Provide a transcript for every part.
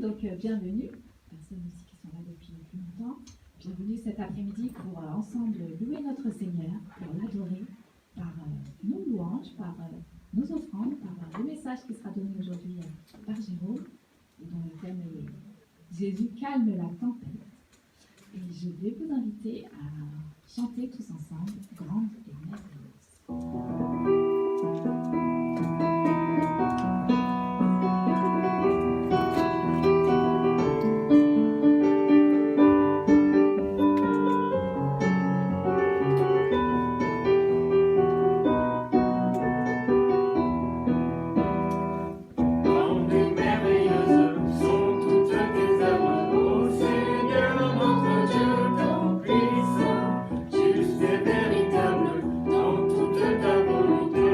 donc bienvenue, personnes aussi qui sont là depuis plus longtemps. Bienvenue cet après-midi pour ensemble louer notre Seigneur, pour l'adorer par nos louanges, par nos offrandes, par le message qui sera donné aujourd'hui par Jérôme, et dont le thème est Jésus calme la tempête. Et je vais vous inviter à chanter tous ensemble Grande et merveilleuse. Juste et véritable dans toute ta volonté.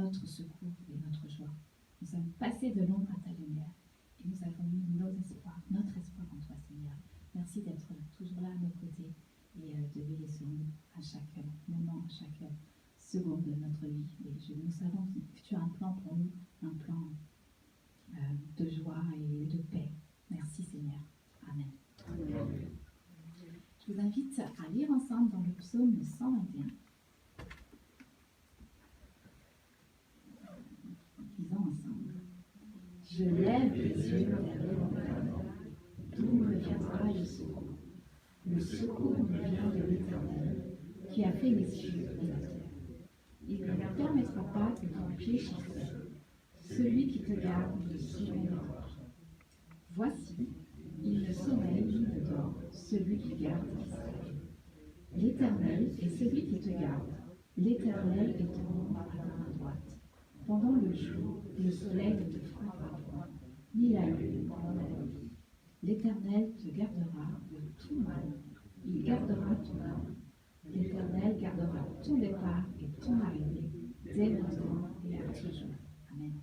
notre secours et notre joie. Nous sommes passés de l'ombre à ta lumière et nous avons mis notre espoir en toi, Seigneur. Merci d'être toujours là à nos côtés et de veiller sur nous à chaque moment, à chaque seconde de notre vie. Et nous savons que tu as un plan pour nous, un plan de joie et de paix. Merci, Seigneur. Amen. Amen. Je vous invite à lire ensemble dans le psaume 121. Lisons ensemble. Je lève les yeux vers l'Éternel. D'où me viendra le secours? Le secours me vient de l'Éternel, qui a fait les cieux et la terre. Il ne leur permettra pas que ton pied chiffonne. Celui qui te garde ne sommeillera pas. Voici, il ne sommeille ni ne dort, celui qui garde Israël. L'Éternel est celui qui te garde. L'Éternel est ton ombre à ta main droite. Pendant le jour, le soleil ne te frappera point, ni la lune pendant la nuit. L'Éternel te gardera de tout mal. Il gardera ton âme. L'Éternel gardera ton départ et ton arrivée, dès maintenant et à toujours. Amen.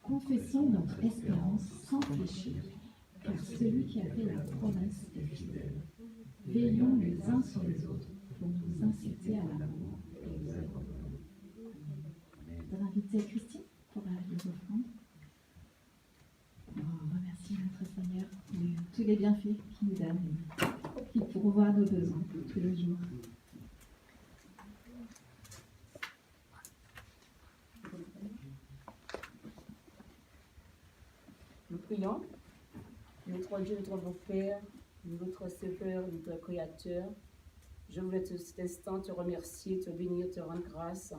Confessons notre espérance sans fléchir, car celui qui a fait la promesse est fidèle. Veillons les uns sur les autres pour nous inciter à l'amour et aux œuvres. Je vais inviter Christine pour les offrandes. Remercie notre Seigneur pour tous les bienfaits qu'il nous donne et qui pourvoit nos besoins tous les jours. Nous prions. Notre Dieu, notre bon Père, notre Sauveur, notre Créateur, je voulais cet instant te remercier, te bénir, te rendre grâce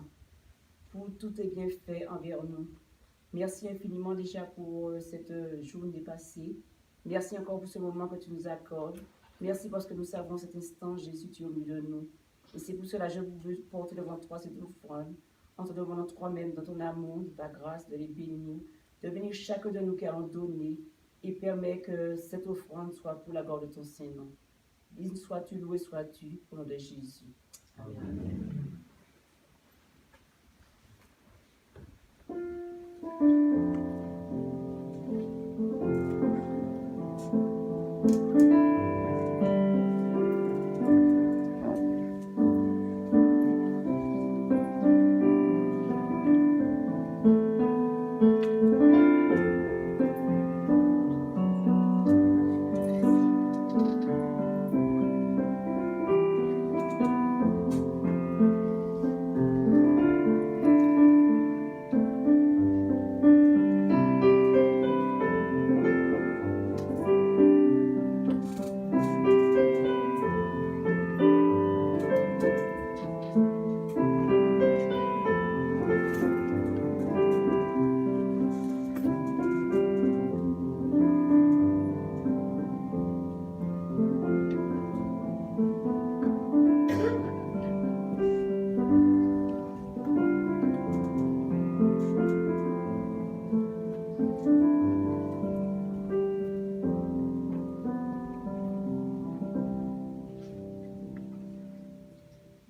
pour tous tes bienfaits envers nous. Merci infiniment déjà pour cette journée passée. Merci encore pour ce moment que tu nous accordes. Merci parce que nous savons cet instant, Jésus, tu es au milieu de nous. Et c'est pour cela que je veux porter devant toi cette offrande, en te demandant toi-même, dans ton amour, de ta grâce, de les bénir, de bénir chacun de nous qui allons donner et permet que cette offrande soit pour la gloire de ton Saint-Nom. Béni sois-tu, loué sois-tu, au nom de Jésus. Amen.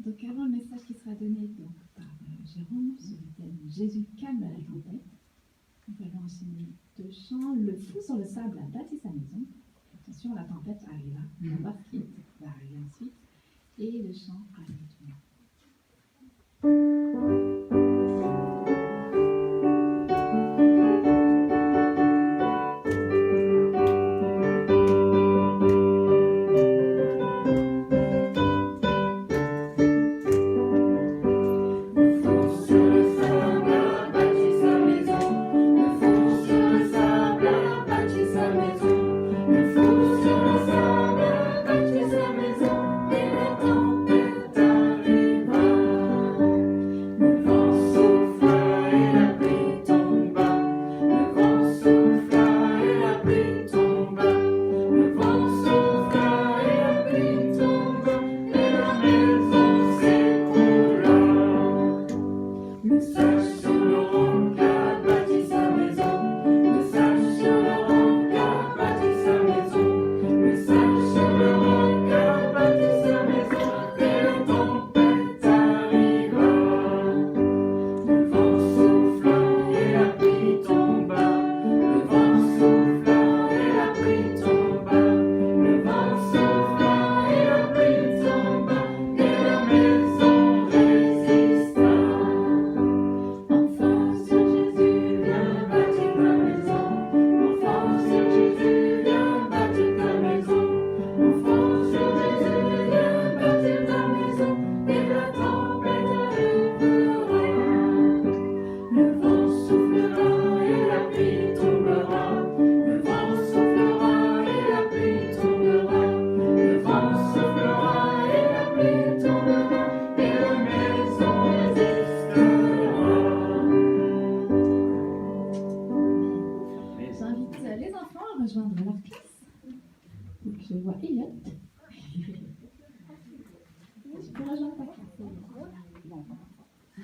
Donc avant le message qui sera donné donc, par Jérôme sur le thème Jésus calme la tempête, nous allons enchaîner 2 chants. Le fou sur le sable a bâti sa maison. Attention, la tempête arrivera. On va voir ce qui va arriver ensuite. Et le chant Arrête-moi.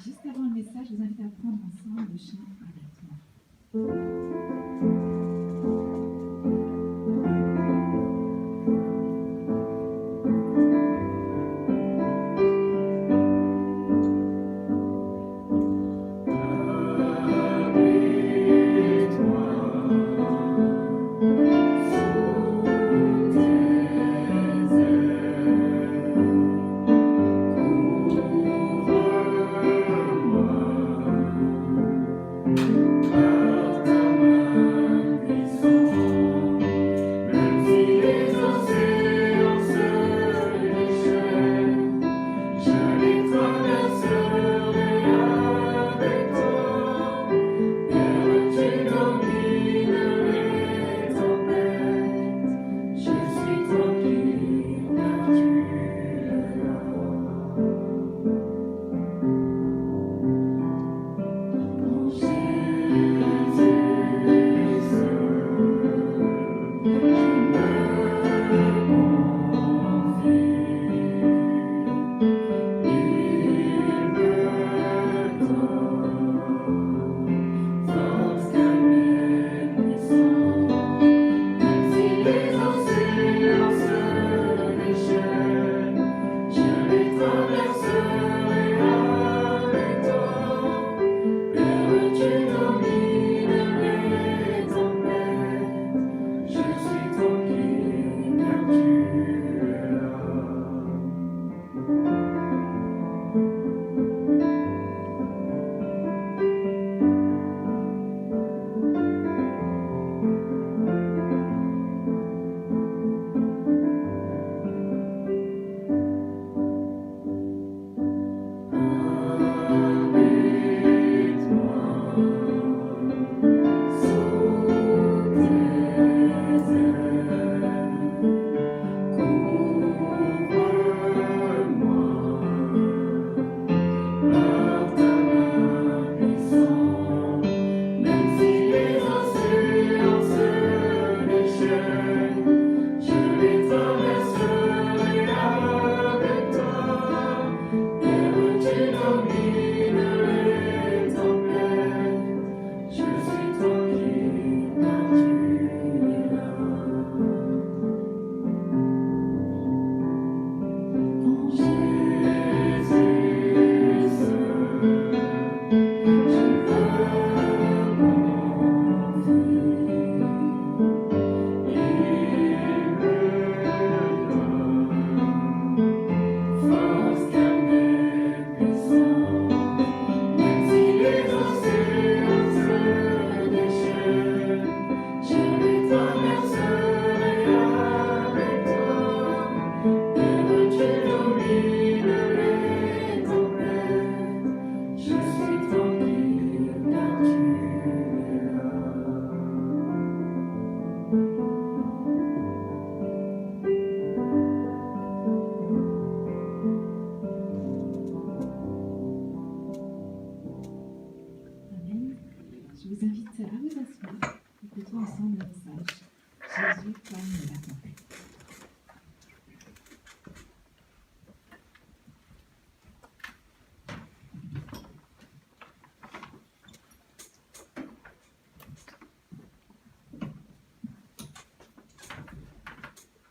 Juste avant le message, je vous invite à prendre ensemble le chant Arrête-moi. Porte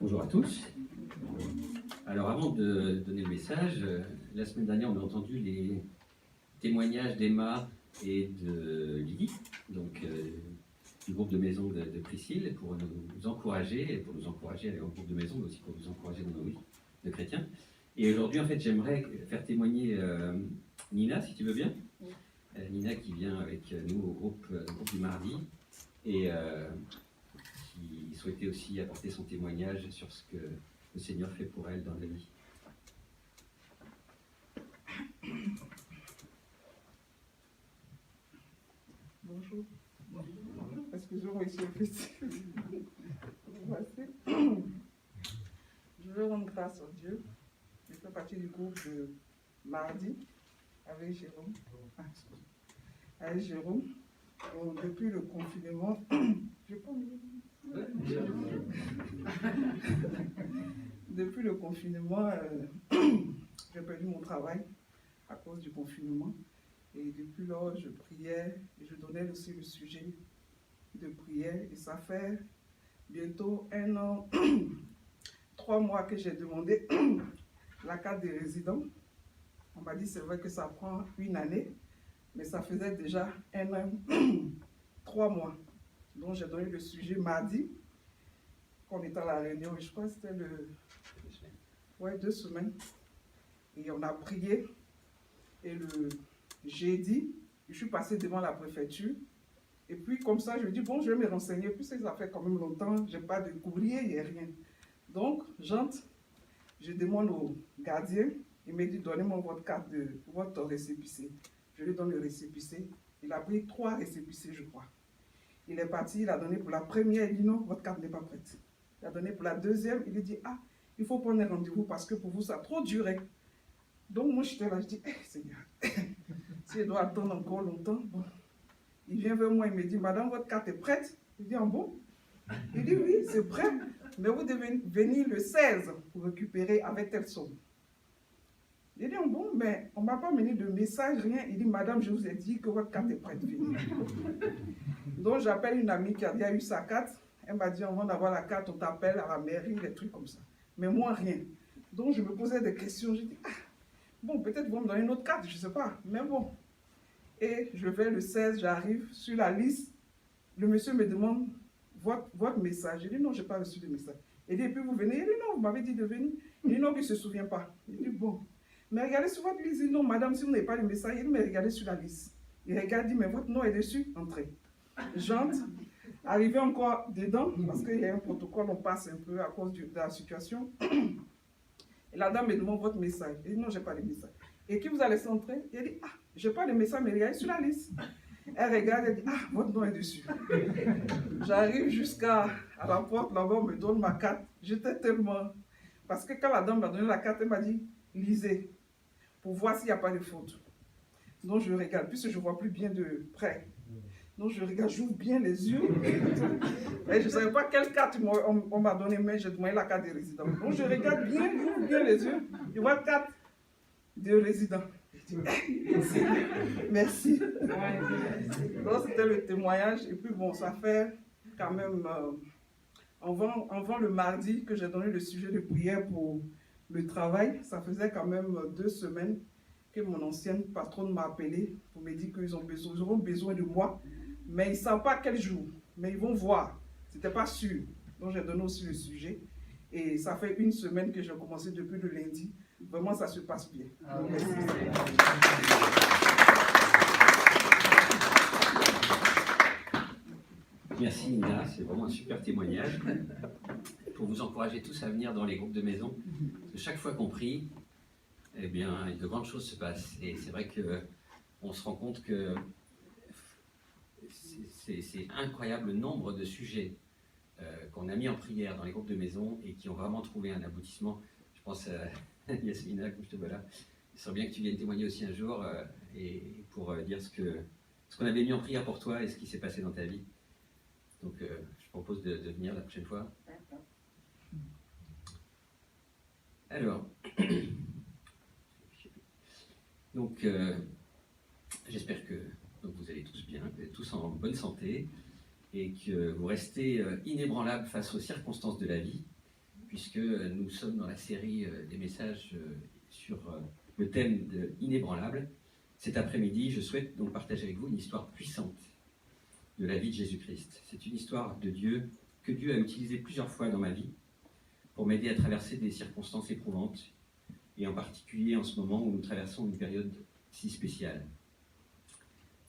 Bonjour à tous. Alors avant de donner le message, la semaine dernière on a entendu les témoignages d'Emma et de Lydie, donc du groupe de maison de Priscille, pour nous encourager, et pour nous encourager à aller au groupe de maison, mais aussi pour nous encourager dans nos vies de chrétiens. Et aujourd'hui en fait j'aimerais faire témoigner Nina, si tu veux bien. Nina qui vient avec nous au groupe du mardi, et qui souhaitait aussi apporter son témoignage sur ce que le Seigneur fait pour elle dans la vie. Bonjour. Excusez-moi, ici au festival. Je veux rendre grâce à Dieu. Je fais partie du groupe de mardi avec Jérôme. Avec Jérôme. Donc, depuis le confinement, depuis le confinement, j'ai perdu mon travail à cause du confinement. Et depuis lors, je priais et je donnais aussi le sujet de prière. Et ça fait bientôt 1 an, 3 mois que j'ai demandé la carte des résidents. On m'a dit c'est vrai que ça prend 1 année, mais ça faisait déjà 1 an, 3 mois. Donc j'ai donné le sujet mardi, quand on était à la réunion, et je crois que c'était 2 semaines. Et on a prié. Et le jeudi, je suis passée devant la préfecture. Et puis comme ça, je dis, bon, je vais me renseigner. Puis ça fait quand même longtemps, je n'ai pas de courrier, il n'y a rien. Donc, j'entre, je demande au gardien, il me dit, donnez-moi votre carte de votre récépissé. Je lui donne le récépissé. Il a pris 3 récépissés, je crois. Il est parti, il a donné pour la première, il dit, non, votre carte n'est pas prête. Il a donné pour la deuxième, il dit, ah, il faut prendre un rendez-vous parce que pour vous, ça a trop duré. Donc, moi, j'étais là, je dis, Seigneur, si je dois attendre encore longtemps, bon. Il vient vers moi, il me dit, madame, votre carte est prête? Je dis, ah bon? Il dit, oui, c'est prêt, mais vous devez venir le 16 pour récupérer avec telle somme. Il dit, ah bon, mais on ne m'a pas mené de message, rien. Il dit, madame, je vous ai dit que votre carte est prête, venez. Donc, j'appelle une amie qui a eu sa carte. Elle m'a dit, avant d'avoir la carte, on t'appelle à la mairie, des trucs comme ça. Mais moi, rien. Donc, je me posais des questions. Je dis, ah, bon, peut-être vous me donner une autre carte, je ne sais pas, mais bon. Et je vais le 16, j'arrive sur la liste. Le monsieur me demande votre message. Je dis non, je n'ai pas reçu de message. Il dit, et puis vous venez? Il dit non, vous m'avez dit de venir. Il dit non, il ne se souvient pas. Il dit bon. Mais regardez sur votre liste. Il dit non, madame, si vous n'avez pas de message, il dit mais regardez sur la liste. Il regarde, il dit mais votre nom est dessus, entrez. J'entre, arrivé encore dedans, parce qu'il y a un protocole, on passe un peu à cause de la situation. Et la dame me demande votre message. Il dit non, je n'ai pas de message. Et qui vous a laissé entrer? Il dit, ah, je n'ai pas de message, mais regardez sur la liste. Elle regarde, elle dit, ah, votre nom est dessus. J'arrive jusqu'à la porte, là-bas, on me donne ma carte. J'étais tellement... Parce que quand la dame m'a donné la carte, elle m'a dit, lisez, pour voir s'il n'y a pas de faute. Donc je regarde, puisque je ne vois plus bien de près. Donc je regarde, j'ouvre bien les yeux. Et je ne savais pas quelle carte on m'a donné, mais j'ai demandé la carte des résidents. Donc je regarde bien, j'ouvre bien les yeux. Je vois carte de résident. Merci. Donc c'était le témoignage. Et puis bon, ça fait quand même, avant le mardi que j'ai donné le sujet de prière pour le travail, ça faisait quand même 2 semaines que mon ancienne patronne m'a appelé pour me dire qu'ils auront besoin de moi. Mais ils ne savent pas quel jour. Mais ils vont voir. Ce n'était pas sûr. Donc j'ai donné aussi le sujet. Et ça fait 1 semaine que j'ai commencé depuis le lundi. Vraiment, ça se passe bien. Merci. Merci Nina, c'est vraiment un super témoignage pour vous encourager tous à venir dans les groupes de maison. Parce que chaque fois qu'on prie, eh bien, de grandes choses se passent. Et c'est vrai qu'on se rend compte que c'est incroyable le nombre de sujets qu'on a mis en prière dans les groupes de maison et qui ont vraiment trouvé un aboutissement. Je pense à Yasmina, comme je te vois là. Il serait bien que tu viennes témoigner aussi un jour et pour dire ce qu'on avait mis en prière pour toi et ce qui s'est passé dans ta vie. Donc je propose de venir la prochaine fois. Alors, donc j'espère que vous allez tous bien, que vous êtes tous en bonne santé et que vous restez inébranlables face aux circonstances de la vie. puisque nous sommes dans la série des messages sur le thème de inébranlable. Cet après-midi, je souhaite donc partager avec vous une histoire puissante de la vie de Jésus-Christ. C'est une histoire de Dieu que Dieu a utilisée plusieurs fois dans ma vie pour m'aider à traverser des circonstances éprouvantes, et en particulier en ce moment où nous traversons une période si spéciale.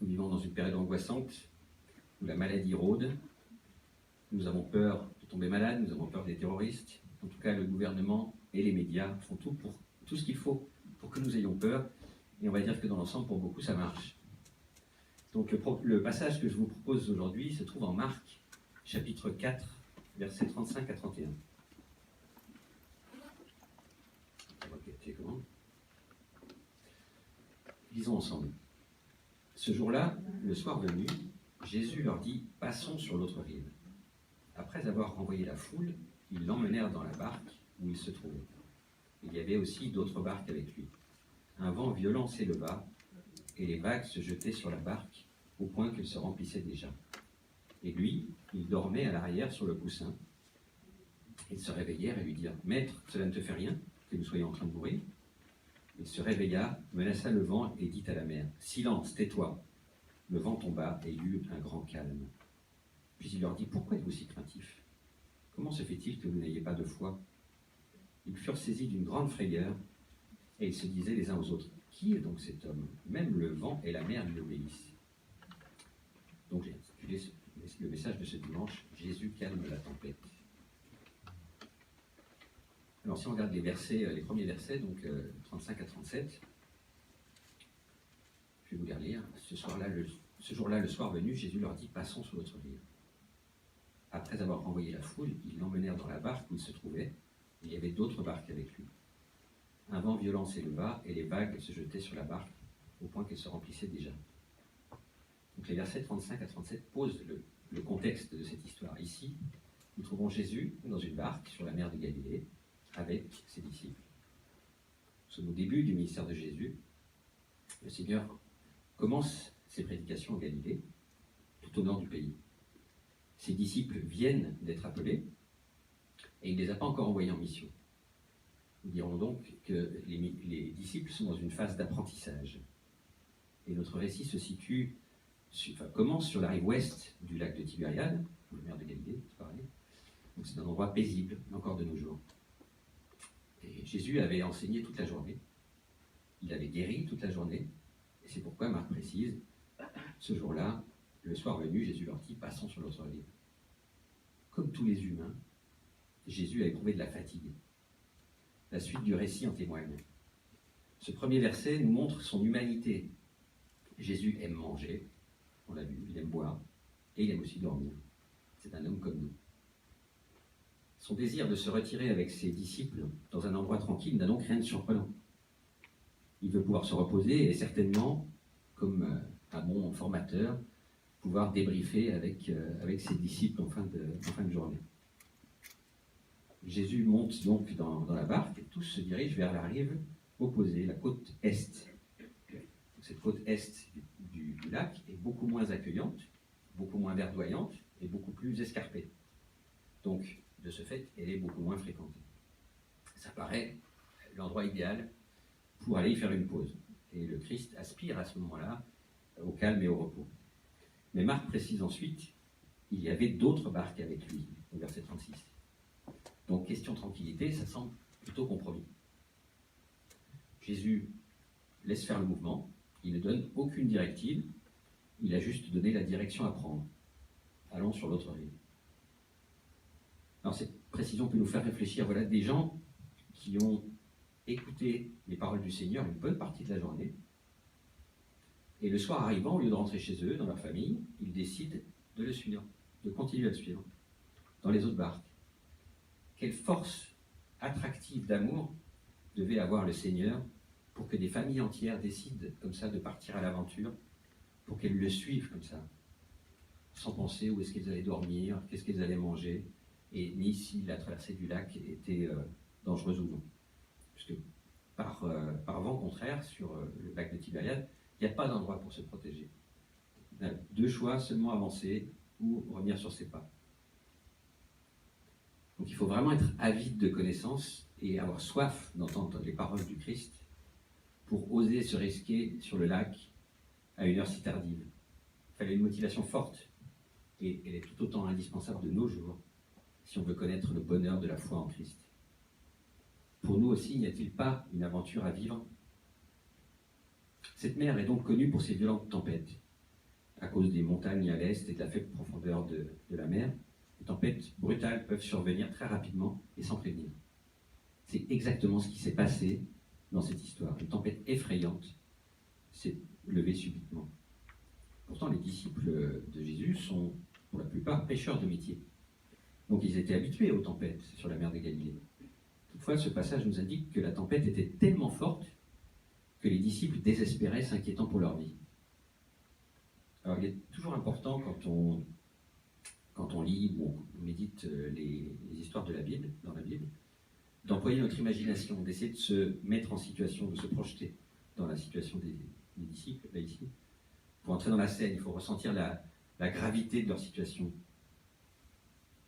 Nous vivons dans une période angoissante, où la maladie rôde, nous avons peur de tomber malade, nous avons peur des terroristes. En tout cas, le gouvernement et les médias font tout ce qu'il faut pour que nous ayons peur, et on va dire que dans l'ensemble, pour beaucoup, ça marche. Donc le passage que je vous propose aujourd'hui se trouve en Marc, chapitre 4, versets 35 à 31. Lisons ensemble. Ce jour-là, le soir venu, Jésus leur dit « Passons sur l'autre rive ». Après avoir renvoyé la foule, ils l'emmenèrent dans la barque où il se trouvait. Il y avait aussi d'autres barques avec lui. Un vent violent s'éleva, et les vagues se jetaient sur la barque, au point qu'elle se remplissait déjà. Et lui, il dormait à l'arrière sur le coussin. Ils se réveillèrent et lui dirent « Maître, cela ne te fait rien, que nous soyons en train de mourir ?» Il se réveilla, menaça le vent et dit à la mer « Silence, tais-toi !» Le vent tomba et il y eut un grand calme. Puis il leur dit « Pourquoi êtes-vous si craintifs? Comment se fait-il que vous n'ayez pas de foi ?» Ils furent saisis d'une grande frayeur et ils se disaient les uns aux autres « Qui est donc cet homme? Même le vent et la mer lui obéissent. » Donc j'ai intitulé le message de ce dimanche « Jésus calme la tempête ». Alors si on regarde les premiers versets, donc 35 à 37, je vais vous les relire. Ce jour-là, le soir venu, Jésus leur dit « Passons sur l'autre rive ». Après avoir renvoyé la foule, ils l'emmenèrent dans la barque où il se trouvait. Il y avait d'autres barques avec lui. Un vent violent s'éleva et les vagues se jetaient sur la barque au point qu'elle se remplissait déjà. Donc les versets 35 à 37 posent le contexte de cette histoire. Ici, nous trouvons Jésus dans une barque sur la mer de Galilée avec ses disciples. Nous sommes au début du ministère de Jésus. Le Seigneur commence ses prédications en Galilée, tout au nord du pays. Ses disciples viennent d'être appelés et il ne les a pas encore envoyés en mission. Nous dirons donc que les disciples sont dans une phase d'apprentissage. Et notre récit commence sur la rive ouest du lac de Tibériade, ou la mer de Galilée, c'est pareil. Donc c'est un endroit paisible, encore de nos jours. Et Jésus avait enseigné toute la journée. Il avait guéri toute la journée. Et c'est pourquoi Marc précise, ce jour-là, le soir venu, Jésus leur dit « Passons sur l'autre rive ». Comme tous les humains, Jésus a éprouvé de la fatigue. La suite du récit en témoigne. Ce premier verset nous montre son humanité. Jésus aime manger, on l'a vu, il aime boire, et il aime aussi dormir. C'est un homme comme nous. Son désir de se retirer avec ses disciples dans un endroit tranquille n'a donc rien de surprenant. Il veut pouvoir se reposer et certainement, comme un bon formateur, pouvoir débriefer avec ses disciples en fin de journée. Jésus monte donc dans la barque et tous se dirigent vers la rive opposée, la côte est. Cette côte est du lac est beaucoup moins accueillante, beaucoup moins verdoyante et beaucoup plus escarpée. Donc, de ce fait, elle est beaucoup moins fréquentée. Ça paraît l'endroit idéal pour aller y faire une pause. Et le Christ aspire à ce moment-là au calme et au repos. Mais Marc précise ensuite, il y avait d'autres barques avec lui, au verset 36. Donc, question tranquillité, ça semble plutôt compromis. Jésus laisse faire le mouvement, il ne donne aucune directive, il a juste donné la direction à prendre. Allons sur l'autre rive. Alors, cette précision peut nous faire réfléchir, voilà des gens qui ont écouté les paroles du Seigneur une bonne partie de la journée, et le soir arrivant, au lieu de rentrer chez eux, dans leur famille, ils décident de le suivre, de continuer à le suivre, dans les autres barques. Quelle force attractive d'amour devait avoir le Seigneur pour que des familles entières décident comme ça de partir à l'aventure, pour qu'elles le suivent comme ça, sans penser où est-ce qu'elles allaient dormir, qu'est-ce qu'elles allaient manger, et ni si la traversée du lac était dangereuse ou non. Puisque par vent contraire, sur le lac de Tibériade, il n'y a pas d'endroit pour se protéger. On a deux choix, seulement avancer ou revenir sur ses pas. Donc il faut vraiment être avide de connaissances et avoir soif d'entendre les paroles du Christ pour oser se risquer sur le lac à une heure si tardive. Il fallait une motivation forte et elle est tout autant indispensable de nos jours si on veut connaître le bonheur de la foi en Christ. Pour nous aussi, n'y a-t-il pas une aventure à vivre? Cette mer est donc connue pour ses violentes tempêtes. À cause des montagnes à l'est et de la faible profondeur de la mer, les tempêtes brutales peuvent survenir très rapidement et sans prévenir. C'est exactement ce qui s'est passé dans cette histoire. Une tempête effrayante s'est levée subitement. Pourtant, les disciples de Jésus sont, pour la plupart, pêcheurs de métier. Donc ils étaient habitués aux tempêtes sur la mer de Galilée. Toutefois, ce passage nous indique que la tempête était tellement forte que les disciples désespéraient, s'inquiétant pour leur vie. Alors il est toujours important quand on lit ou on médite les histoires de la Bible, dans la Bible, d'employer notre imagination, d'essayer de se mettre en situation, de se projeter dans la situation des disciples, là ici. Pour entrer dans la scène, il faut ressentir la gravité de leur situation.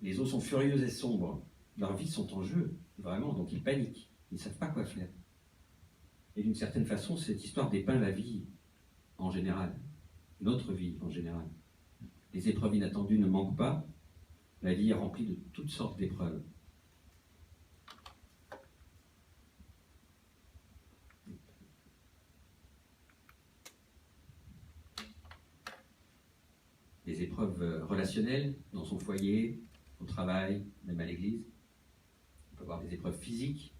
Les eaux sont furieuses et sombres, leurs vies sont en jeu, vraiment, donc ils paniquent, ils ne savent pas quoi faire. Et d'une certaine façon, cette histoire dépeint la vie en général, notre vie en général. Les épreuves inattendues ne manquent pas, la vie est remplie de toutes sortes d'épreuves. Des épreuves relationnelles dans son foyer, au travail, même à l'église. On peut avoir des épreuves physiques,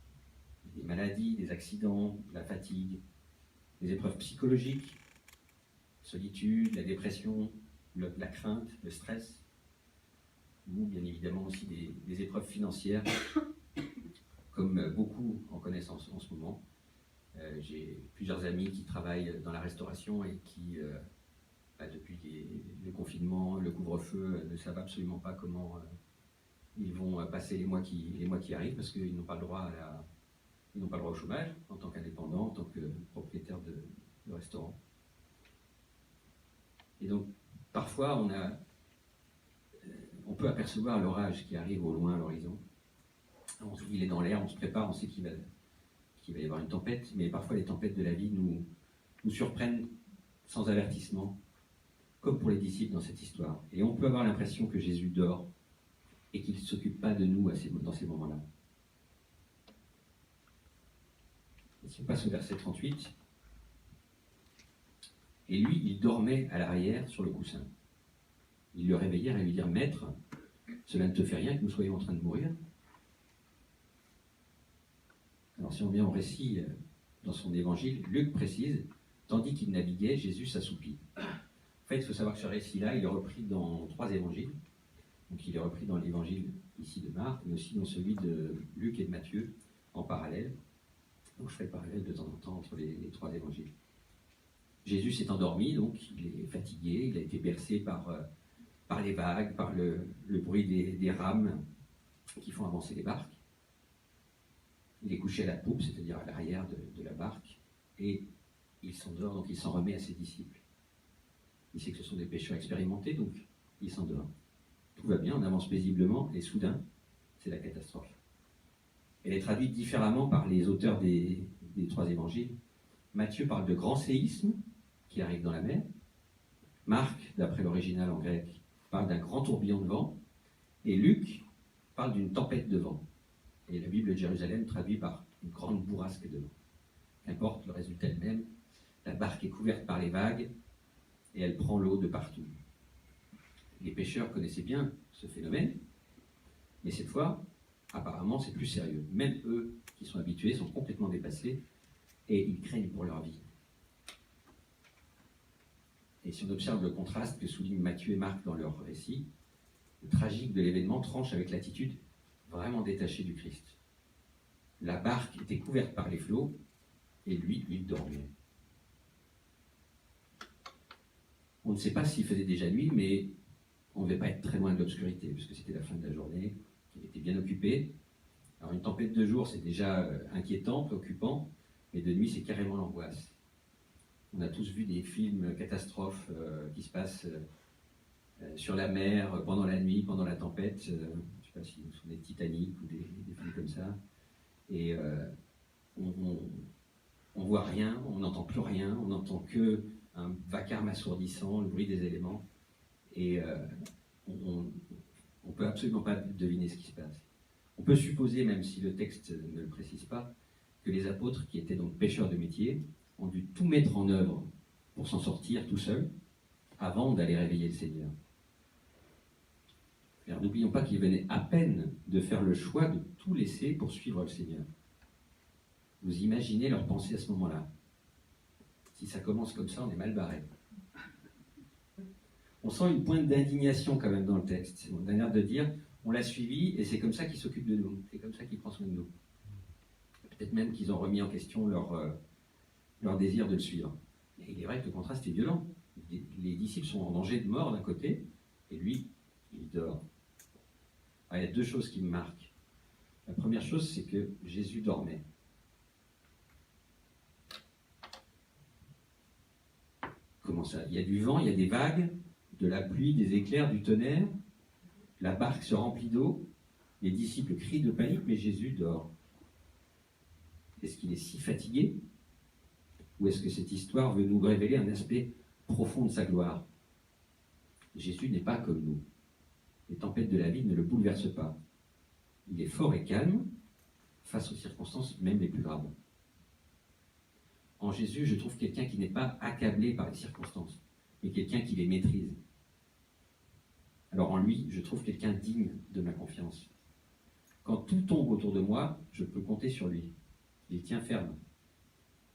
des maladies, des accidents, la fatigue, des épreuves psychologiques, la solitude, la dépression, la crainte, le stress, ou bien évidemment aussi des épreuves financières, comme beaucoup en connaissent en ce moment. J'ai plusieurs amis qui travaillent dans la restauration et qui, depuis le confinement, le couvre-feu, ne savent absolument pas comment ils vont passer les mois qui arrivent, parce qu'ils n'ont pas le droit ils n'ont pas le droit au chômage en tant qu'indépendants, en tant que propriétaires de restaurants. Et donc, parfois, on peut apercevoir l'orage qui arrive au loin à l'horizon. Il est dans l'air, on se prépare, on sait qu'il va y avoir une tempête, mais parfois les tempêtes de la vie nous surprennent sans avertissement, comme pour les disciples dans cette histoire. Et on peut avoir l'impression que Jésus dort et qu'il ne s'occupe pas de nous dans ces moments-là. Et si on passe au verset 38, et lui, il dormait à l'arrière sur le coussin. Ils le réveillèrent et lui dirent: Maître, cela ne te fait rien que nous soyons en train de mourir? Alors si on vient au récit dans son évangile, Luc précise: tandis qu'il naviguait, Jésus s'assoupit. En fait, il faut savoir que ce récit-là, il est repris dans 3 évangiles. Donc il est repris dans l'évangile ici de Marc, mais aussi dans celui de Luc et de Matthieu, en parallèle. Donc je fais le parallèle de temps en temps entre les 3 évangiles. Jésus s'est endormi, donc il est fatigué, il a été bercé par les vagues, par le bruit des rames qui font avancer les barques. Il est couché à la poupe, c'est-à-dire à l'arrière de la barque, et il s'endort, donc il s'en remet à ses disciples. Il sait que ce sont des pêcheurs expérimentés, donc il s'endort. Tout va bien, on avance paisiblement, et soudain, c'est la catastrophe. Elle est traduite différemment par les auteurs des 3 évangiles. Matthieu parle de grand séisme qui arrive dans la mer. Marc, d'après l'original en grec, parle d'un grand tourbillon de vent. Et Luc parle d'une tempête de vent. Et la Bible de Jérusalem traduit par une grande bourrasque de vent. Qu'importe, le résultat est le même. La barque est couverte par les vagues et elle prend l'eau de partout. Les pêcheurs connaissaient bien ce phénomène, mais cette fois, apparemment, c'est plus sérieux. Même eux, qui sont habitués, sont complètement dépassés et ils craignent pour leur vie. Et si on observe le contraste que soulignent Matthieu et Marc dans leur récit, le tragique de l'événement tranche avec l'attitude vraiment détachée du Christ. La barque était couverte par les flots et lui, il dormait. On ne sait pas s'il faisait déjà nuit, mais on ne devait pas être très loin de l'obscurité, puisque c'était la fin de la journée, qu'il était bien occupé. Alors une tempête de jour, c'est déjà inquiétant, préoccupant, mais de nuit, c'est carrément l'angoisse. On a tous vu des films catastrophes qui se passent sur la mer, pendant la nuit, pendant la tempête. Je sais pas si vous vous souvenez de Titanic ou des films comme ça. Et on voit rien, on n'entend plus rien, on n'entend que un vacarme assourdissant, le bruit des éléments. Et on ne peut absolument pas deviner ce qui se passe. On peut supposer, même si le texte ne le précise pas, que les apôtres, qui étaient donc pêcheurs de métier, ont dû tout mettre en œuvre pour s'en sortir tout seuls, avant d'aller réveiller le Seigneur. Alors, n'oublions pas qu'ils venaient à peine de faire le choix de tout laisser pour suivre le Seigneur. Vous imaginez leur pensée à ce moment-là. Si ça commence comme ça, on est mal barré. On sent une pointe d'indignation quand même dans le texte. On a l'air de dire, on l'a suivi et c'est comme ça qu'il s'occupe de nous. C'est comme ça qu'il prend soin de nous. Peut-être même qu'ils ont remis en question leur désir de le suivre. Et il est vrai que le contraste est violent. Les disciples sont en danger de mort d'un côté, et lui, il dort. Alors, il y a deux choses qui me marquent. La première chose, c'est que Jésus dormait. Comment ça? Il y a du vent, il y a des vagues, de la pluie, des éclairs, du tonnerre. La barque se remplit d'eau. Les disciples crient de panique, mais Jésus dort. Est-ce qu'il est si fatigué? Ou est-ce que cette histoire veut nous révéler un aspect profond de sa gloire? Jésus n'est pas comme nous. Les tempêtes de la vie ne le bouleversent pas. Il est fort et calme face aux circonstances, même les plus graves. En Jésus, je trouve quelqu'un qui n'est pas accablé par les circonstances, mais quelqu'un qui les maîtrise. Alors en lui, je trouve quelqu'un digne de ma confiance. Quand tout tombe autour de moi, je peux compter sur lui. Il tient ferme.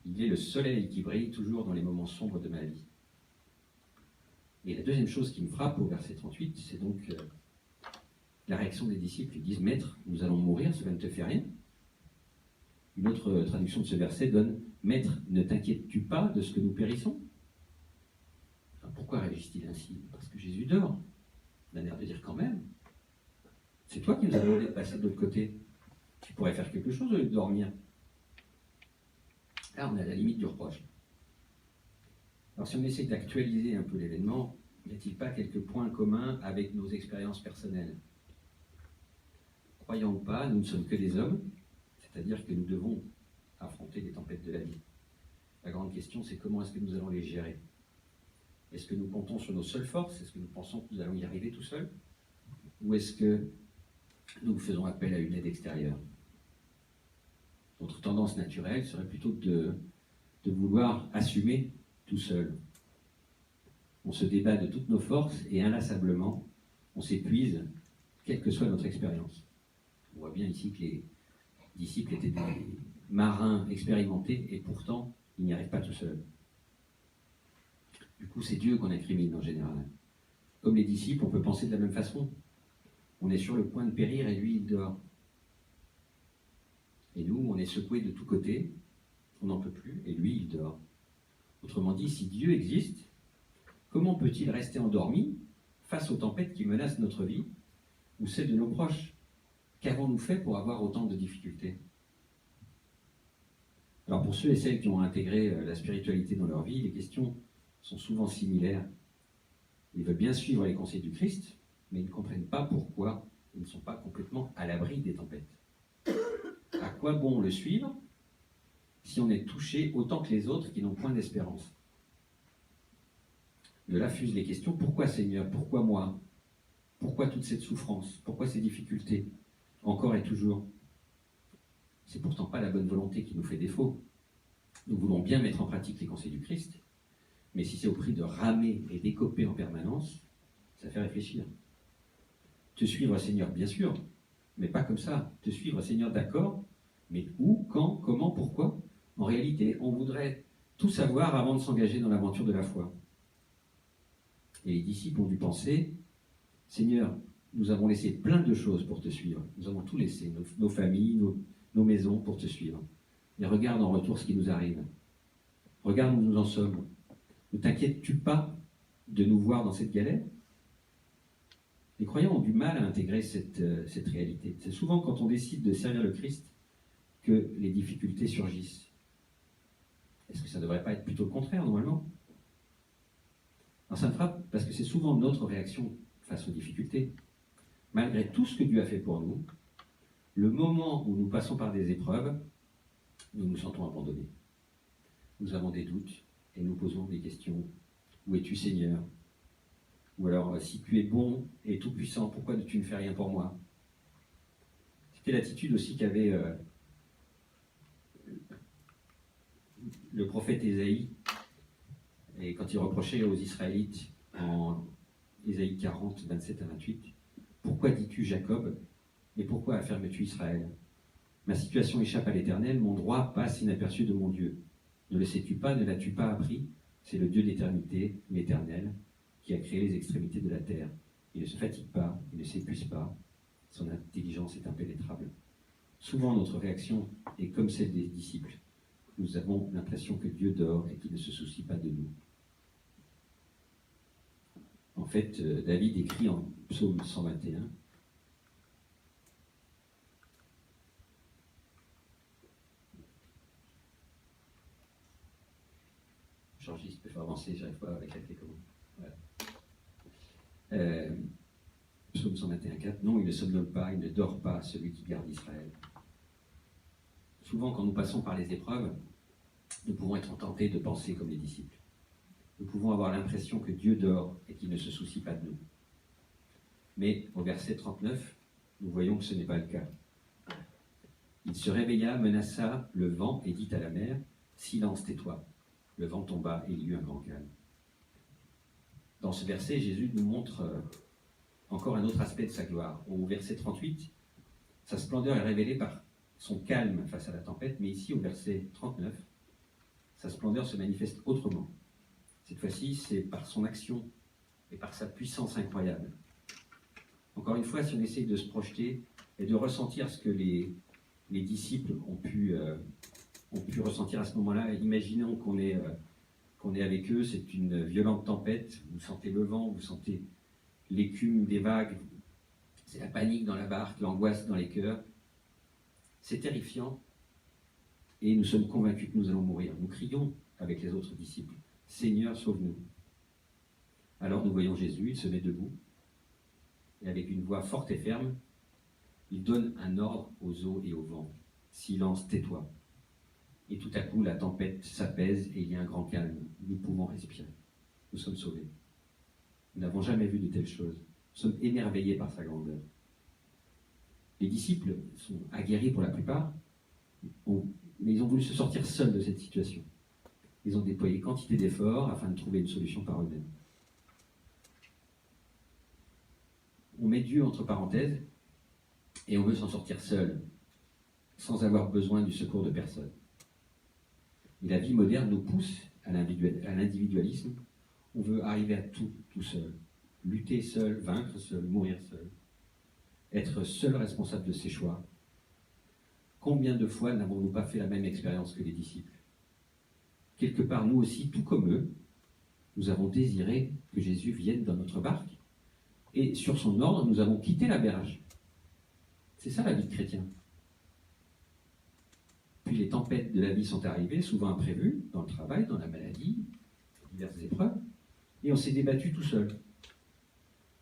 Il est le soleil qui brille toujours dans les moments sombres de ma vie. Et la deuxième chose qui me frappe au verset 38, c'est donc la réaction des disciples. Ils disent, Maître, nous allons mourir, cela ne te fait rien. Une autre traduction de ce verset donne, Maître, ne t'inquiètes-tu pas de ce que nous périssons? Alors, pourquoi réagissent-ils ainsi? Parce que Jésus dort. On a l'air de dire quand même, c'est toi qui nous as demandé de passer de l'autre côté. Tu pourrais faire quelque chose au lieu de dormir. Là, on est à la limite du reproche. Alors, si on essaie d'actualiser un peu l'événement, n'y a-t-il pas quelques points communs avec nos expériences personnelles? Croyant ou pas, nous ne sommes que des hommes, c'est-à-dire que nous devons affronter les tempêtes de la vie. La grande question, c'est comment est-ce que nous allons les gérer? Est-ce que nous comptons sur nos seules forces? Est-ce que nous pensons que nous allons y arriver tout seuls? Ou est-ce que nous faisons appel à une aide extérieure? Notre tendance naturelle serait plutôt de vouloir assumer tout seul. On se débat de toutes nos forces et inlassablement, on s'épuise, quelle que soit notre expérience. On voit bien ici que les disciples étaient des marins expérimentés et pourtant, ils n'y arrivent pas tout seuls. Du coup, c'est Dieu qu'on incrimine en général. Comme les disciples, on peut penser de la même façon. On est sur le point de périr et lui, il dort. Et nous, on est secoués de tous côtés, on n'en peut plus, et lui, il dort. Autrement dit, si Dieu existe, comment peut-il rester endormi face aux tempêtes qui menacent notre vie ou celle de nos proches? Qu'avons-nous fait pour avoir autant de difficultés? Alors pour ceux et celles qui ont intégré la spiritualité dans leur vie, les questions sont souvent similaires. Ils veulent bien suivre les conseils du Christ, mais ils ne comprennent pas pourquoi ils ne sont pas complètement à l'abri des tempêtes. À quoi bon le suivre si on est touché autant que les autres qui n'ont point d'espérance? De là fusent les questions, pourquoi Seigneur? Pourquoi moi? Pourquoi toute cette souffrance? Pourquoi ces difficultés? Encore et toujours. C'est pourtant pas la bonne volonté qui nous fait défaut. Nous voulons bien mettre en pratique les conseils du Christ, mais si c'est au prix de ramer et d'écoper en permanence, ça fait réfléchir. Te suivre, Seigneur, bien sûr, mais pas comme ça. Te suivre, Seigneur, d'accord, mais où, quand, comment, pourquoi? En réalité, on voudrait tout savoir avant de s'engager dans l'aventure de la foi. Et les disciples ont dû penser, Seigneur, nous avons laissé plein de choses pour te suivre. Nous avons tout laissé, nos familles, nos maisons pour te suivre. Mais regarde en retour ce qui nous arrive. Regarde où nous en sommes. Ne t'inquiètes-tu pas de nous voir dans cette galère? Les croyants ont du mal à intégrer cette réalité. C'est souvent quand on décide de servir le Christ que les difficultés surgissent. Est-ce que ça ne devrait pas être plutôt le contraire, normalement? Alors ça me frappe parce que c'est souvent notre réaction face aux difficultés. malgré tout ce que Dieu a fait pour nous, le moment où nous passons par des épreuves, nous nous sentons abandonnés. Nous avons des doutes et nous posons des questions. Où es-tu, Seigneur? Ou alors, si tu es bon et tout-puissant, pourquoi tu ne fais rien pour moi? C'était l'attitude aussi qu'avait le prophète Ésaïe, et quand il reprochait aux Israélites en Ésaïe 40, 27 à 28, « Pourquoi dis-tu Jacob, et pourquoi affirmes-tu Israël? Ma situation échappe à l'Éternel, mon droit passe inaperçu de mon Dieu. Ne le sais-tu pas, ne l'as-tu pas appris? C'est le Dieu de l'éternité, l'Éternel, qui a créé les extrémités de la terre. Il ne se fatigue pas, il ne s'épuise pas, son intelligence est impénétrable. » Souvent, notre réaction est comme celle des disciples. Nous avons l'impression que Dieu dort et qu'il ne se soucie pas de nous. En fait, David écrit en psaume 121, Georgiste peut faire avancer, j'arrive pas avec la télécommande. Voilà. Psaume 121,4, non, il ne somnole pas, il ne dort pas, celui qui garde Israël. Souvent, quand nous passons par les épreuves, nous pouvons être tentés de penser comme les disciples. Nous pouvons avoir l'impression que Dieu dort et qu'il ne se soucie pas de nous. Mais au verset 39, nous voyons que ce n'est pas le cas. Il se réveilla, menaça le vent et dit à la mer, « Silence, tais-toi ». Le vent tomba et il y eut un grand calme. Dans ce verset, Jésus nous montre encore un autre aspect de sa gloire. Au verset 38, sa splendeur est révélée par son calme face à la tempête, mais ici, au verset 39, sa splendeur se manifeste autrement. Cette fois-ci, c'est par son action et par sa puissance incroyable. Encore une fois, si on essaye de se projeter et de ressentir ce que les disciples ont pu ressentir à ce moment-là, imaginons qu'on est avec eux, c'est une violente tempête, vous sentez le vent, vous sentez l'écume des vagues, c'est la panique dans la barque, l'angoisse dans les cœurs. C'est terrifiant et nous sommes convaincus que nous allons mourir. Nous crions avec les autres disciples, « Seigneur, sauve-nous » Alors nous voyons Jésus, il se met debout et avec une voix forte et ferme, il donne un ordre aux eaux et au vent. « Silence, tais-toi » Et tout à coup, la tempête s'apaise et il y a un grand calme. Nous pouvons respirer. Nous sommes sauvés. Nous n'avons jamais vu de telles choses. Nous sommes émerveillés par sa grandeur. Les disciples sont aguerris pour la plupart, mais ils ont voulu se sortir seuls de cette situation. Ils ont déployé quantité d'efforts afin de trouver une solution par eux-mêmes. On met Dieu entre parenthèses et on veut s'en sortir seul, sans avoir besoin du secours de personne. Et la vie moderne nous pousse à l'individualisme. On veut arriver à tout seul. Lutter seul, vaincre seul, mourir seul. Être seul responsable de ses choix. Combien de fois n'avons-nous pas fait la même expérience que les disciples? Quelque part, nous aussi, tout comme eux, nous avons désiré que Jésus vienne dans notre barque. Et sur son ordre, nous avons quitté la berge. C'est ça la vie de chrétien. Puis les tempêtes de la vie sont arrivées, souvent imprévues, dans le travail, dans la maladie, diverses épreuves, et on s'est débattu tout seul.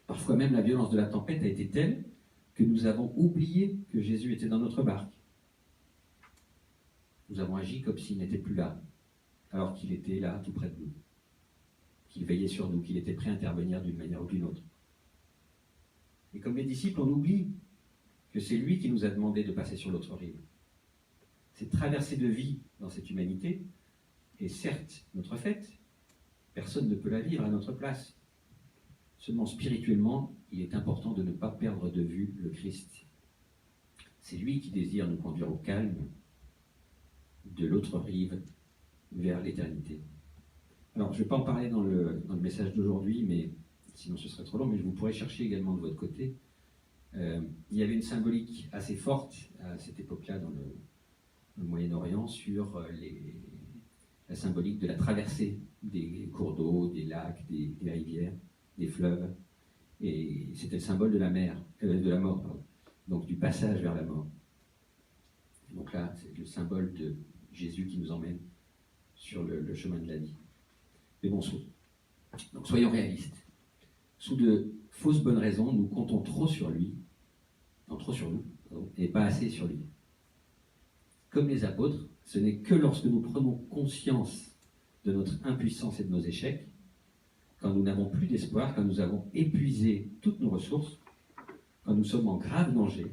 Parfois même la violence de la tempête a été telle que nous avons oublié que Jésus était dans notre barque. Nous avons agi comme s'il n'était plus là, alors qu'il était là, tout près de nous, qu'il veillait sur nous, qu'il était prêt à intervenir d'une manière ou d'une autre. Et comme les disciples, on oublie que c'est lui qui nous a demandé de passer sur l'autre rive. Cette traversée de vie dans cette humanité est certes notre fête, personne ne peut la vivre à notre place. Seulement spirituellement, il est important de ne pas perdre de vue le Christ. C'est lui qui désire nous conduire au calme de l'autre rive vers l'éternité. Alors, je ne vais pas en parler dans le message d'aujourd'hui, mais sinon ce serait trop long, mais je vous pourrais chercher également de votre côté. Il y avait une symbolique assez forte à cette époque-là dans le Moyen-Orient sur la symbolique de la traversée des cours d'eau, des lacs, des rivières, des fleuves. Et c'était le symbole de la mort, pardon. Donc du passage vers la mort. Donc là, c'est le symbole de Jésus qui nous emmène sur le chemin de la vie. Mais bon, donc soyons réalistes. Sous de fausse bonne raison, nous comptons trop sur lui, non, trop sur nous, pardon, et pas assez sur lui. Comme les apôtres, ce n'est que lorsque nous prenons conscience de notre impuissance et de nos échecs, quand nous n'avons plus d'espoir, quand nous avons épuisé toutes nos ressources, quand nous sommes en grave danger,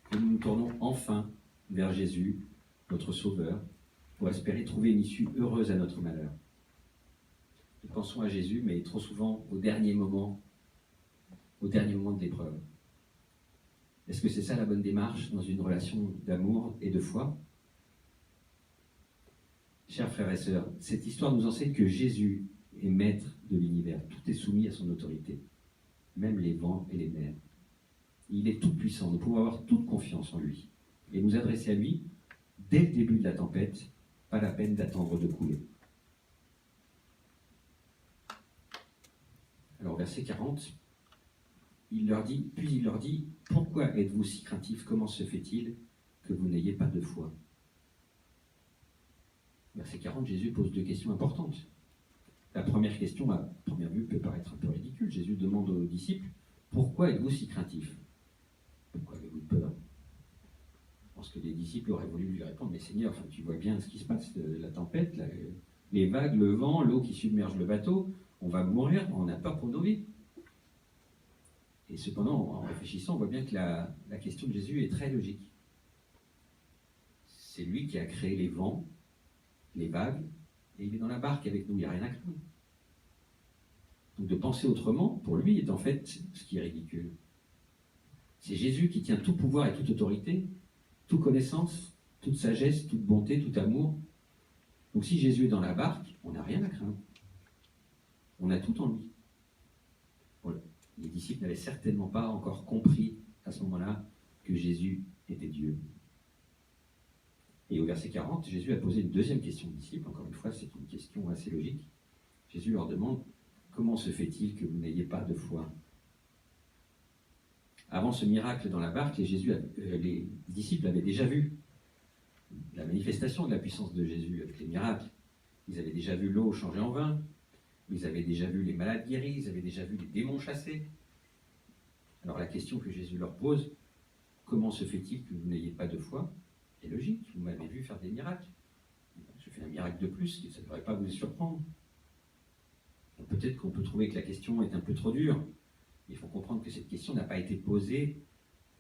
que nous nous tournons enfin vers Jésus, notre Sauveur, pour espérer trouver une issue heureuse à notre malheur. Nous pensons à Jésus, mais trop souvent au dernier moment de l'épreuve. Est-ce que c'est ça la bonne démarche dans une relation d'amour et de foi? Chers frères et sœurs, cette histoire nous enseigne que Jésus est maître de l'univers. Tout est soumis à son autorité, même les vents et les mers. Il est tout puissant, nous pouvons avoir toute confiance en lui et nous adresser à lui dès le début de la tempête, pas la peine d'attendre de couler. Alors verset 40, il leur dit, pourquoi êtes-vous si craintifs? Comment se fait-il que vous n'ayez pas de foi? Verset 40, Jésus pose deux questions importantes. La première question, à première vue, peut paraître un peu ridicule. Jésus demande aux disciples, pourquoi êtes-vous si craintifs? Pourquoi avez-vous peur? Je pense que les disciples auraient voulu lui répondre, mais Seigneur, enfin, tu vois bien ce qui se passe, la tempête, les vagues, le vent, l'eau qui submerge le bateau, on va mourir, on a peur pour nos vies. Et cependant, en réfléchissant, on voit bien que la question de Jésus est très logique. C'est lui qui a créé les vents, les vagues, et il est dans la barque avec nous, il n'y a rien à craindre. Donc de penser autrement, pour lui, est en fait ce qui est ridicule. C'est Jésus qui tient tout pouvoir et toute autorité, toute connaissance, toute sagesse, toute bonté, tout amour. Donc si Jésus est dans la barque, on n'a rien à craindre. On a tout en lui. Voilà. Les disciples n'avaient certainement pas encore compris à ce moment-là que Jésus était Dieu. Et au verset 40, Jésus a posé une deuxième question aux disciples. Encore une fois, c'est une question assez logique. Jésus leur demande, comment se fait-il que vous n'ayez pas de foi? Avant ce miracle dans la barque, les disciples avaient déjà vu la manifestation de la puissance de Jésus avec les miracles. Ils avaient déjà vu l'eau changée en vin, ils avaient déjà vu les malades guéris, ils avaient déjà vu les démons chassés. Alors la question que Jésus leur pose, comment se fait-il que vous n'ayez pas de foi? C'est logique, vous m'avez vu faire des miracles. Je fais un miracle de plus, ça ne devrait pas vous surprendre. Peut-être qu'on peut trouver que la question est un peu trop dure. Il faut comprendre que cette question n'a pas été posée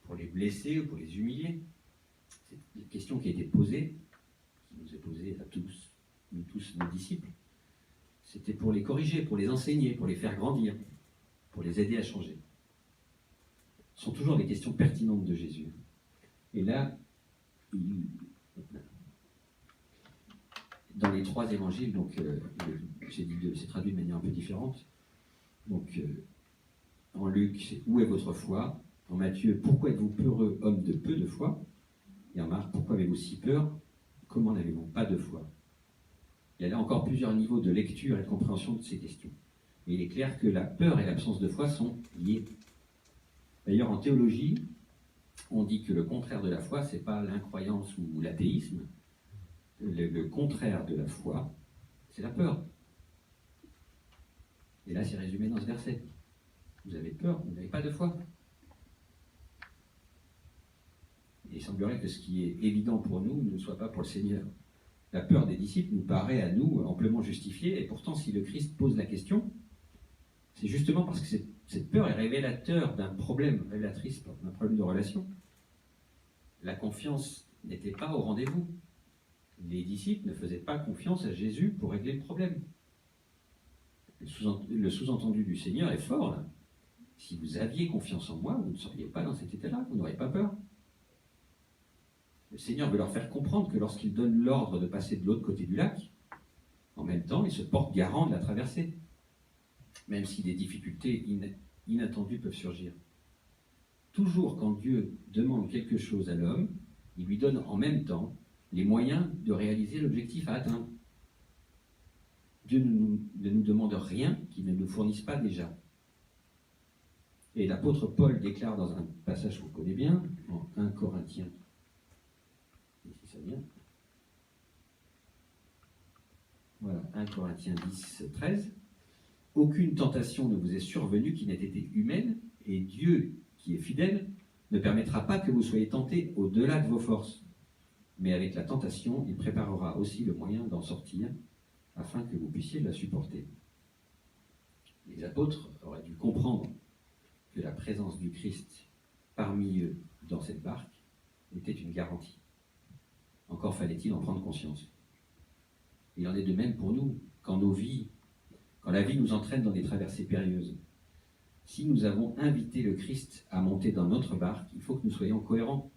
pour les blesser ou pour les humilier. C'est une question qui a été posée, qui nous est posée à tous, nous tous, nos disciples. C'était pour les corriger, pour les enseigner, pour les faire grandir, pour les aider à changer. Ce sont toujours des questions pertinentes de Jésus. Et là, dans les trois évangiles, donc c'est traduit de manière un peu différente. Donc en Luc, c'est où est votre foi? En Matthieu, pourquoi êtes-vous peureux, homme de peu de foi? Et en Marc, pourquoi avez-vous si peur? Comment n'avez-vous pas de foi? Il y a là encore plusieurs niveaux de lecture et de compréhension de ces questions. Mais il est clair que la peur et l'absence de foi sont liées. D'ailleurs, en théologie, on dit que le contraire de la foi, ce n'est pas l'incroyance ou l'athéisme. Le contraire de la foi, c'est la peur. Et là, c'est résumé dans ce verset. Vous avez peur, vous n'avez pas de foi. Et il semblerait que ce qui est évident pour nous ne soit pas pour le Seigneur. La peur des disciples nous paraît à nous amplement justifiée, et pourtant, si le Christ pose la question, c'est justement parce que cette peur est révélateur d'un problème, révélatrice d'un problème de relation. La confiance n'était pas au rendez-vous. Les disciples ne faisaient pas confiance à Jésus pour régler le problème. Le sous-entendu du Seigneur est fort, là. Si vous aviez confiance en moi, vous ne seriez pas dans cet état-là, vous n'auriez pas peur. Le Seigneur veut leur faire comprendre que lorsqu'il donne l'ordre de passer de l'autre côté du lac, en même temps, il se porte garant de la traversée, même si des difficultés inattendues peuvent surgir. Toujours quand Dieu demande quelque chose à l'homme, il lui donne en même temps les moyens de réaliser l'objectif à atteindre. Dieu ne nous demande rien qu'il ne nous fournisse pas déjà. Et l'apôtre Paul déclare dans un passage que vous connaissez bien, en 1 Corinthiens, ici ça vient, voilà, 1 Corinthiens 10, 13, « aucune tentation ne vous est survenue qui n'ait été humaine, et Dieu, qui est fidèle, ne permettra pas que vous soyez tentés au-delà de vos forces. Mais avec la tentation, il préparera aussi le moyen d'en sortir, afin que vous puissiez la supporter. Les apôtres auraient dû comprendre que la présence du Christ parmi eux dans cette barque était une garantie. Encore fallait-il en prendre conscience. Il en est de même pour nous, quand la vie nous entraîne dans des traversées périlleuses. Si nous avons invité le Christ à monter dans notre barque, il faut que nous soyons cohérents.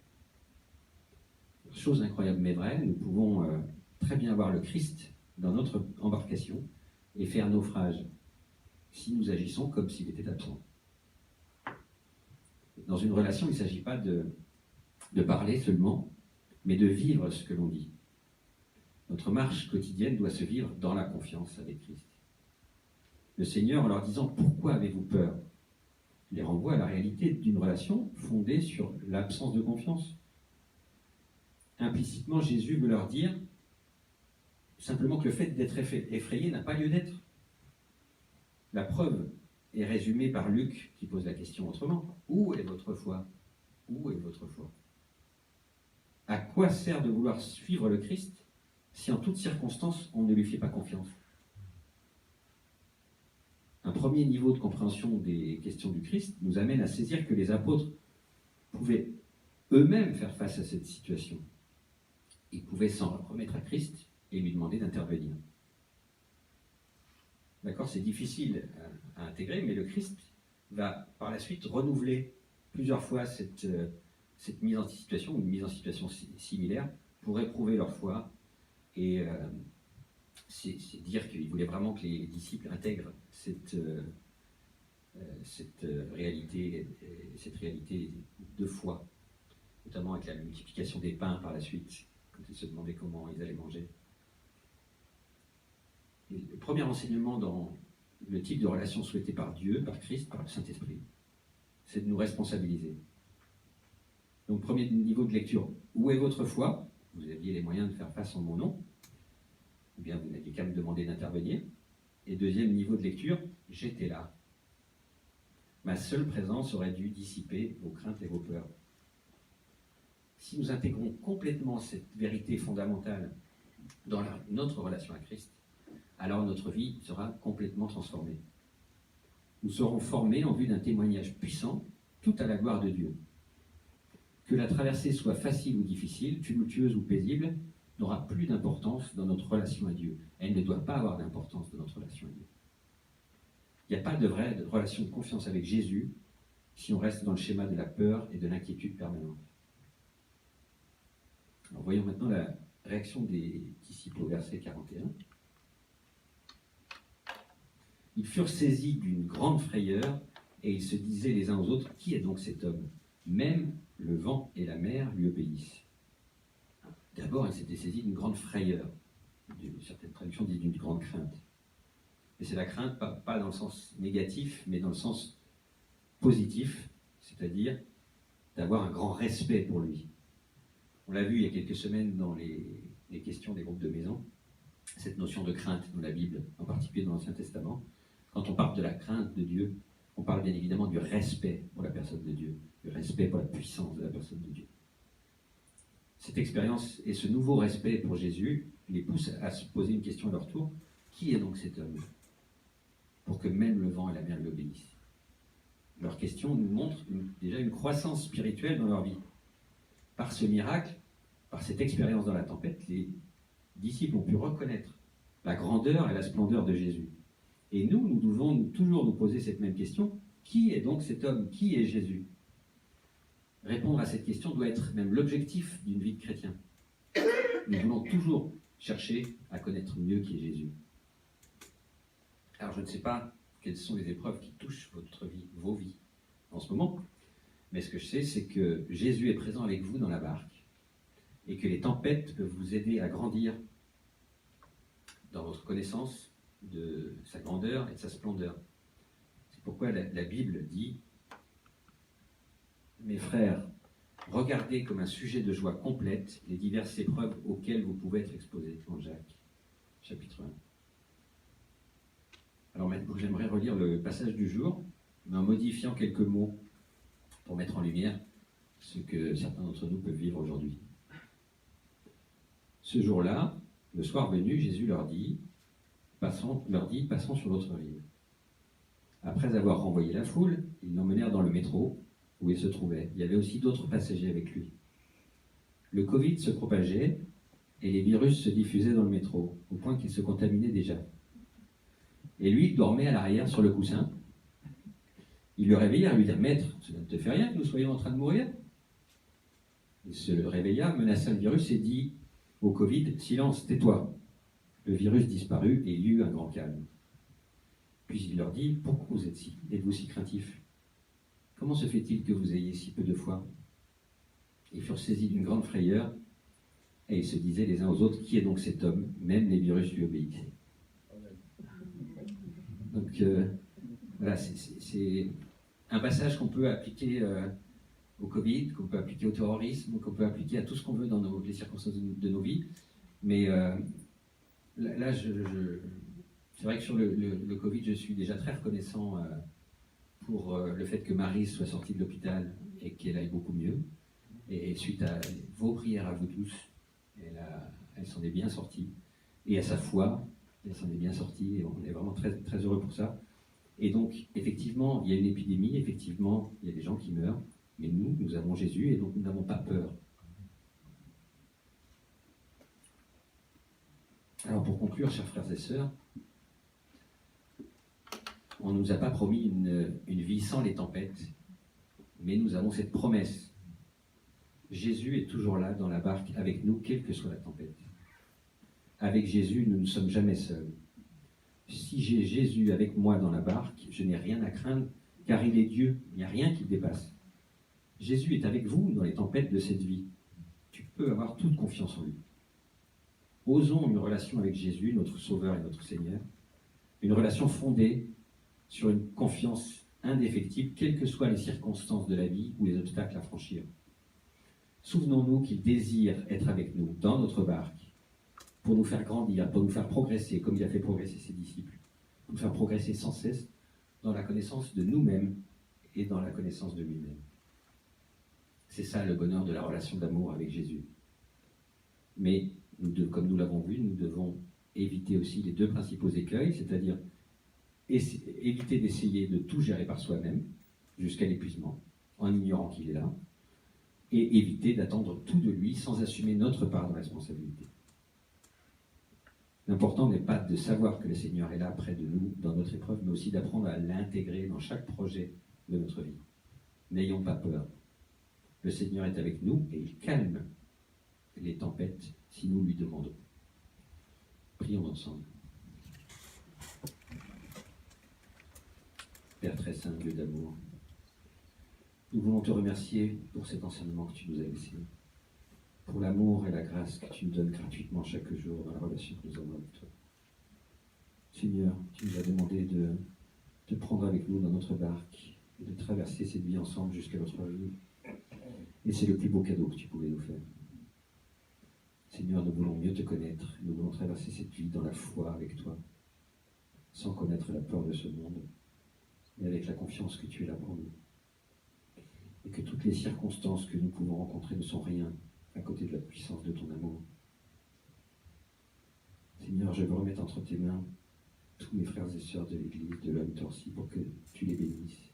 Chose incroyable mais vraie, nous pouvons très bien avoir le Christ dans notre embarcation et faire naufrage si nous agissons comme s'il était absent. Dans une relation, il ne s'agit pas de parler seulement, mais de vivre ce que l'on dit. Notre marche quotidienne doit se vivre dans la confiance avec Christ. Le Seigneur, en leur disant « Pourquoi avez-vous peur ?», les renvoie à la réalité d'une relation fondée sur l'absence de confiance. Implicitement, Jésus veut leur dire simplement que le fait d'être effrayé n'a pas lieu d'être. La preuve est résumée par Luc, qui pose la question autrement. Où est votre foi ? Où est votre foi ? À quoi sert de vouloir suivre le Christ si en toutes circonstances on ne lui fait pas confiance ? Un premier niveau de compréhension des questions du Christ nous amène à saisir que les apôtres pouvaient eux-mêmes faire face à cette situation. Ils pouvaient s'en remettre à Christ et lui demander d'intervenir. D'accord, c'est difficile à intégrer, mais le Christ va par la suite renouveler plusieurs fois cette mise en situation, une mise en situation similaire, pour éprouver leur foi. Et c'est dire qu'il voulait vraiment que les disciples intègrent cette réalité de foi, notamment avec la multiplication des pains par la suite, quand ils se demandaient comment ils allaient manger. Et le premier enseignement dans le type de relation souhaitée par Dieu, par Christ, par le Saint-Esprit, c'est de nous responsabiliser. Donc, premier niveau de lecture, où est votre foi ? Vous aviez les moyens de faire face en mon nom, ou bien vous n'aviez qu'à me demander d'intervenir. Et deuxième niveau de lecture, j'étais là. Ma seule présence aurait dû dissiper vos craintes et vos peurs. Si nous intégrons complètement cette vérité fondamentale dans notre relation à Christ, alors notre vie sera complètement transformée. Nous serons formés en vue d'un témoignage puissant, tout à la gloire de Dieu. Que la traversée soit facile ou difficile, tumultueuse ou paisible, n'aura plus d'importance dans notre relation à Dieu. Elle ne doit pas avoir d'importance dans notre relation à Dieu. Il n'y a pas de vraie relation de confiance avec Jésus si on reste dans le schéma de la peur et de l'inquiétude permanente. Alors voyons maintenant la réaction des disciples au verset 41. Ils furent saisis d'une grande frayeur et ils se disaient les uns aux autres, « Qui est donc cet homme ? Même le vent et la mer lui obéissent. » D'abord, ils s'étaient saisis d'une grande frayeur. Certaines traductions disent d'une grande crainte. Et c'est la crainte, pas dans le sens négatif, mais dans le sens positif, c'est-à-dire d'avoir un grand respect pour lui. On l'a vu il y a quelques semaines dans les questions des groupes de maison, cette notion de crainte dans la Bible, en particulier dans l'Ancien Testament. Quand on parle de la crainte de Dieu, on parle bien évidemment du respect pour la personne de Dieu, du respect pour la puissance de la personne de Dieu. Cette expérience et ce nouveau respect pour Jésus les poussent à se poser une question à leur tour. Qui est donc cet homme ? Pour que même le vent et la mer lui obéissent. Leur question nous montre déjà une croissance spirituelle dans leur vie. Par ce miracle, par cette expérience dans la tempête, les disciples ont pu reconnaître la grandeur et la splendeur de Jésus. Et nous devons toujours nous poser cette même question. Qui est donc cet homme ? Qui est Jésus ? Répondre à cette question doit être même l'objectif d'une vie de chrétien. Nous voulons toujours chercher à connaître mieux qui est Jésus. Alors je ne sais pas quelles sont les épreuves qui touchent votre vie, vos vies en ce moment, mais ce que je sais, c'est que Jésus est présent avec vous dans la barque et que les tempêtes peuvent vous aider à grandir dans votre connaissance de sa grandeur et de sa splendeur. C'est pourquoi la Bible dit « Mes frères, regardez comme un sujet de joie complète les diverses épreuves auxquelles vous pouvez être exposés. » Dans Jacques, chapitre 1. Alors maintenant, j'aimerais relire le passage du jour, mais en modifiant quelques mots pour mettre en lumière ce que certains d'entre nous peuvent vivre aujourd'hui. Ce jour-là, le soir venu, Jésus leur dit, passons sur l'autre rive. Après avoir renvoyé la foule, ils l'emmenèrent dans le métro où il se trouvait. Il y avait aussi d'autres passagers avec lui. Le Covid se propageait et les virus se diffusaient dans le métro, au point qu'il se contaminait déjà. Et lui, il dormait à l'arrière sur le coussin. Il le réveilla à lui dire « Maître, cela ne te fait rien que nous soyons en train de mourir ?» Il se réveilla, menaça le virus et dit au Covid « Silence, tais-toi !» Le virus disparut et il y eut un grand calme. Puis il leur dit « Pourquoi êtes-vous si craintifs? Comment se fait-il que vous ayez si peu de foi ?» Ils furent saisis d'une grande frayeur et ils se disaient les uns aux autres « Qui est donc cet homme ?» Même les virus lui obéissaient. Donc voilà, c'est un passage qu'on peut appliquer au Covid, qu'on peut appliquer au terrorisme, qu'on peut appliquer à tout ce qu'on veut dans les circonstances de nos vies. Mais là, c'est vrai que sur le Covid, je suis déjà très reconnaissant pour le fait que Marie soit sortie de l'hôpital et qu'elle aille beaucoup mieux. Et suite à vos prières à vous tous, elle s'en est bien sortie. Et à sa foi, elle s'en est bien sortie. Et on est vraiment très, très heureux pour ça. Et donc, effectivement, il y a une épidémie, effectivement, il y a des gens qui meurent. Mais nous avons Jésus et donc nous n'avons pas peur. Alors pour conclure, chers frères et sœurs, on ne nous a pas promis une vie sans les tempêtes, mais nous avons cette promesse. Jésus est toujours là dans la barque avec nous, quelle que soit la tempête. Avec Jésus, nous ne sommes jamais seuls. Si j'ai Jésus avec moi dans la barque, je n'ai rien à craindre, car il est Dieu, il n'y a rien qui le dépasse. Jésus est avec vous dans les tempêtes de cette vie. Tu peux avoir toute confiance en lui. Osons une relation avec Jésus, notre Sauveur et notre Seigneur, une relation fondée sur une confiance indéfectible, quelles que soient les circonstances de la vie ou les obstacles à franchir. Souvenons-nous qu'il désire être avec nous dans notre barque pour nous faire grandir, pour nous faire progresser, comme il a fait progresser ses disciples, pour nous faire progresser sans cesse dans la connaissance de nous-mêmes et dans la connaissance de lui-même. C'est ça le bonheur de la relation d'amour avec Jésus. Mais, comme nous l'avons vu, nous devons éviter aussi les deux principaux écueils, c'est-à-dire éviter d'essayer de tout gérer par soi-même, jusqu'à l'épuisement, en ignorant qu'il est là, et éviter d'attendre tout de lui sans assumer notre part de responsabilité. L'important n'est pas de savoir que le Seigneur est là près de nous dans notre épreuve, mais aussi d'apprendre à l'intégrer dans chaque projet de notre vie. N'ayons pas peur. Le Seigneur est avec nous et il calme les tempêtes si nous lui demandons. Prions ensemble. Père très saint, Dieu d'amour, nous voulons te remercier pour cet enseignement que tu nous as laissé, pour l'amour et la grâce que tu nous donnes gratuitement chaque jour dans la relation que nous avons avec toi. Seigneur, tu nous as demandé de te prendre avec nous dans notre barque et de traverser cette vie ensemble jusqu'à notre vie. Et c'est le plus beau cadeau que tu pouvais nous faire. Seigneur, nous voulons mieux te connaître, nous voulons traverser cette vie dans la foi avec toi, sans connaître la peur de ce monde, mais avec la confiance que tu es là pour nous. Et que toutes les circonstances que nous pouvons rencontrer ne sont rien à côté de la puissance de ton amour. Seigneur, je veux remettre entre tes mains tous mes frères et sœurs de l'Église, de l'homme torsi, pour que tu les bénisses.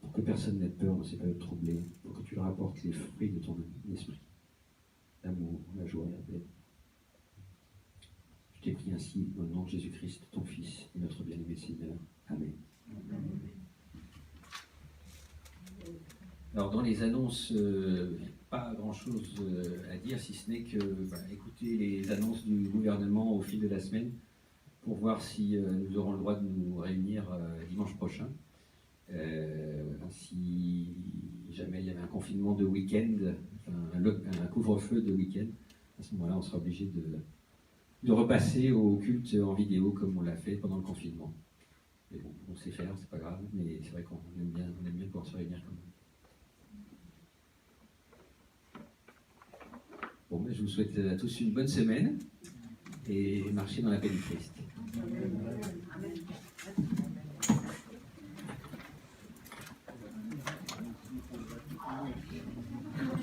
Pour que personne n'ait peur dans ces périodes troublées, pour que tu leur apportes les fruits de ton esprit, l'amour, la joie et la paix. Je t'ai pris ainsi au nom de Jésus-Christ, ton Fils et notre bien-aimé Seigneur. Amen. Alors dans les annonces, pas grand-chose à dire, si ce n'est que écoutez les annonces du gouvernement au fil de la semaine pour voir si nous aurons le droit de nous réunir dimanche prochain. Si jamais il y avait un confinement de week-end, un couvre-feu de week-end, à ce moment-là, on sera obligé de repasser au culte en vidéo comme on l'a fait pendant le confinement. Mais bon, on sait faire, c'est pas grave, mais c'est vrai qu'on aime bien pouvoir se réunir quand même. Bon, ben, je vous souhaite à tous une bonne semaine et marchez dans la paix du Christ. Amen.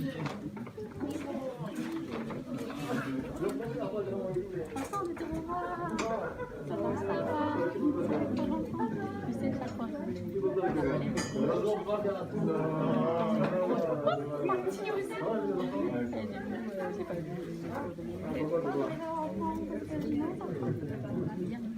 Marty aussi.